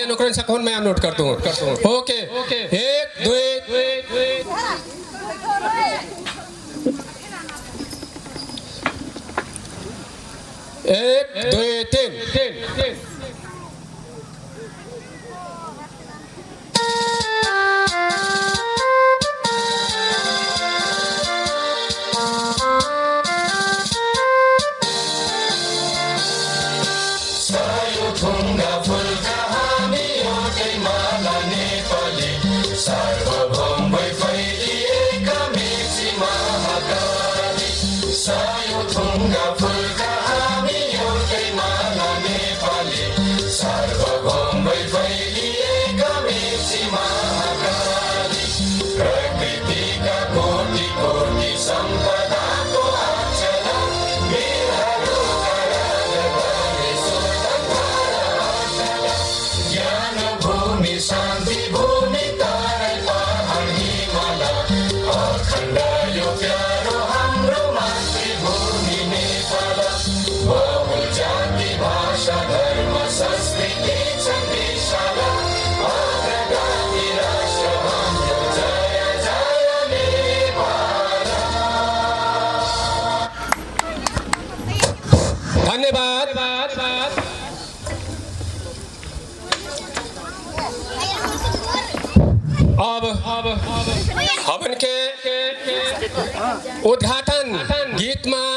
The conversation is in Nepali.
नोकरांचा कोण मैं नोट करतो ओके 1 2 1 2 3 धन्यवाद अब हवन के उद्घाटन गीत में